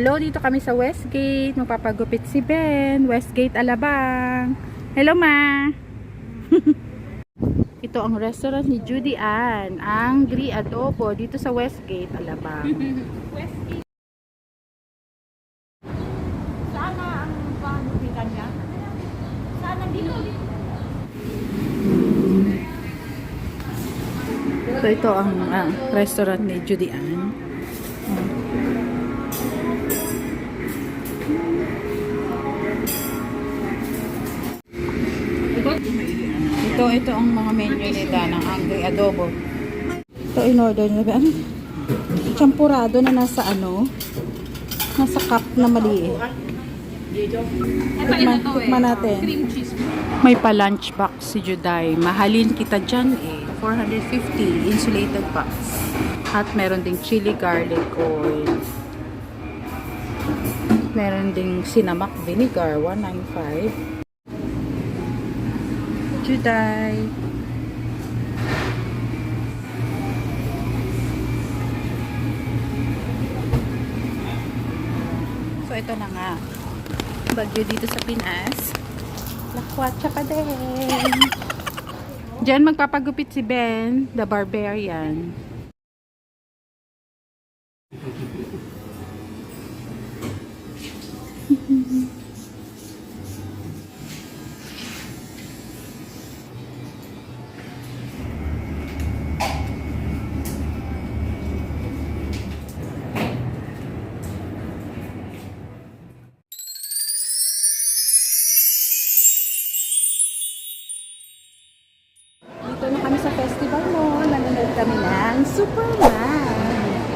Hello, dito kami sa Westgate. Magpapagupit si Ben. Westgate, Alabang. Hello, ma. Ito ang restaurant ni Judy Ann. Ang Gri Adobo dito sa Westgate, Alabang. Westgate. Sana ang panupitan niya? Sana dito. Ito ang restaurant ni Judy Ann. Ito ang mga menu nila ng Angry Adobo. Ito in-order nila. Ano? Champurado na nasa nasa cup na maliit. Tikman natin. Cream cheese. May pa-lunch box si Juday. Mahalin kita dyan eh. 450 insulated box. At meron ding chili garlic oil. Meron ding cinnamon vinegar 195. Juday. So ito na nga. Bagyo dito sa Pinas. Lakwatsa pa din. Diyan magpapagupit si Ben, the barbarian. Dito na kami sa festival mall. Nanonood kami ng Superman.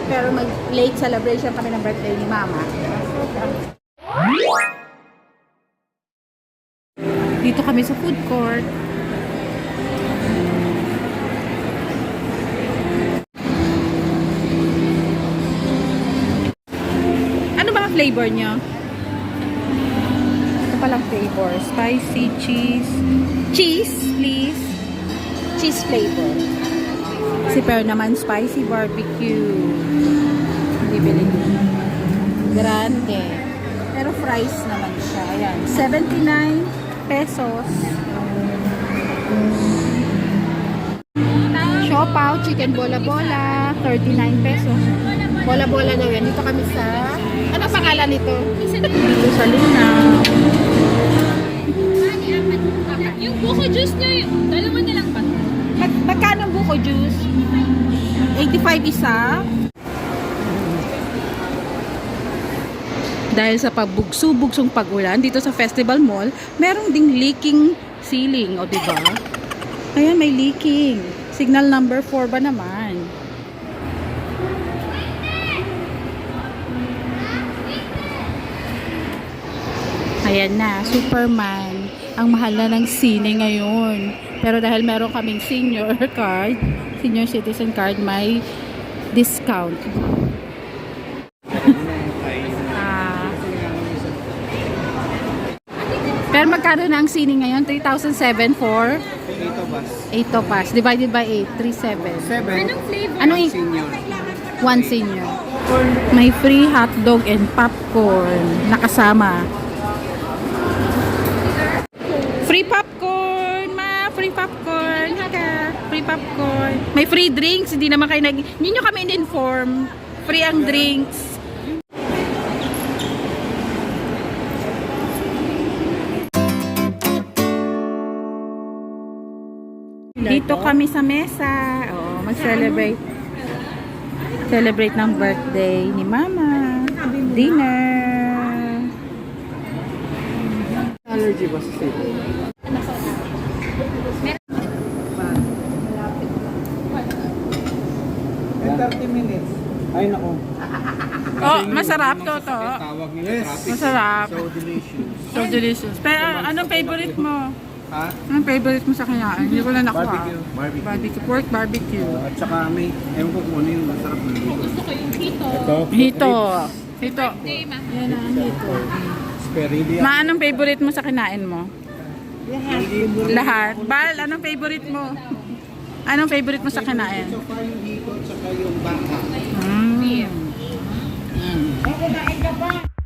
Pero mag-late celebration kami ng birthday ni Mama. Dito kami sa food court. Ano ba ang flavor nyo? Ito palang flavor. Spicy cheese. Cheese, please. Cheese flavor. Si Per naman spicy barbecue. Bibili ko. Grande. Pero fries naman siya. Ayan. 79 pesos. Siopaw, chicken bola-bola. 39 pesos. Bola-bola daw yan. Dito kami sa... Ano pangalan nito? Dito sa Luna. Yung buko juice niya, dalawa na lang ba? Magkano ang buko juice? 85 isa. Dahil sa pabugso-bugsong pag-ulan dito sa Festival Mall, meron ding leaking ceiling, o diba? Ayan, may leaking. Signal number 4 ba naman? Ayan na, Superman. Ang mahal na ng sine ngayon. Pero dahil meron kaming senior card, senior citizen card, may discount. Pero magkano na ang sine ngayon? 3,007 for 8 pass. Divided by 8, 3,700. Anong flavor? Ano yung Senior. one senior? May free hotdog and popcorn nakasama. Free popcorn, ma! Free popcorn. Haka. Free popcorn. May free drinks. Hindi naman kayo hindi nyo kami in-inform. Free ang drinks. Dito kami sa mesa. Oh, mag-celebrate. Celebrate ng birthday ni Mama. Dinner. Allergy ba sa sila? In 30 minutes. Ay, nako. Oh, masarap to. Tawag nila traffic. Masarap. So delicious. So delicious. Pero anong favorite mo? Ha? Anong favorite mo sa kanyaan? Hindi ko na nakuha. Barbecue. Barbecue. Barbecue. Pork barbecue. At saka may, ewan ko kung ano yung masarap na dito. Gusto ko yung hito. Hito. Hito. Birthday, ma. Yan ang hito. Speredia. Ma, anong favorite mo sa kinain mo? Lahat. Bal, anong favorite mo? Anong favorite mo sa kinain? So far yung hito at saka yung baka. Mm. Mm. Kumain ka pa.